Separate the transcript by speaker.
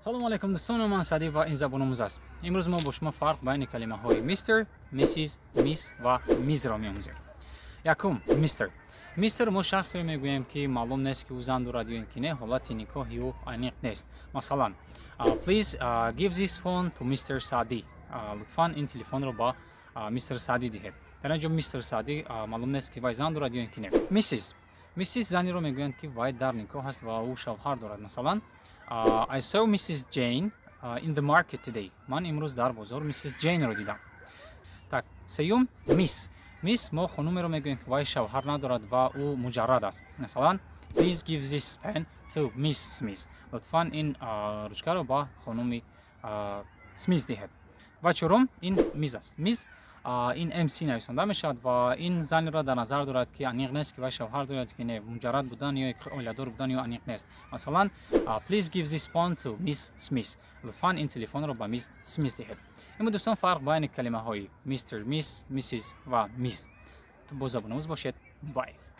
Speaker 1: салому алейкум дӯстону, ман Сади ва ин забономуз аст. имрӯз мо бо шумо фарқ байни калимаҳои Mr, Mrs, Miss ва Msро меомӯзем. Якум, Mr. Mr мо шахсеро мегӯем ки маълум нест ки ӯ зан дорад ё ин ки не, ҳолати никоҳи ӯ аниқ нест. Масалан, please give this phone to Mr Sadi. Лутфан ин телефонро ба Mr Sadi диҳед. дар ин ҷо Mr Sadi маълум нест ки вай зан дорад ё ин ки не. Mrs занеро мегӯянд ки вай дар никоҳ аст ва ӯ шавҳар дорад. Масалан, I saw Mrs Jane in the market today. Ман имрӯз дар бозор Mrs Jane-ро дидам. Так, сеюм, Miss мо хонумеро мегӯем ки вай шавҳар надорад ва ӯ муҷаррад аст. Масалан, please give this pen to Miss Smith. Лутфан ин ручкаро ба хонуми Смис диҳед. Ва чорум, ин миз аст. Миз ин MC нависонда мешавад ва ин занеро дар назар дорад ки аниқ нест ки вай шавҳар дорад ки не, муҷаррад будан ё оиладор будан ё аниқ нест. Масалан, please give this phone to Miss Smith. Лутфан ин телефонро ба Miss Smith диҳед. ин дӯстон фарқ байни калимаҳои Mr, Miss, Mrs ва Miss. Бо забономуз бошед. Бай.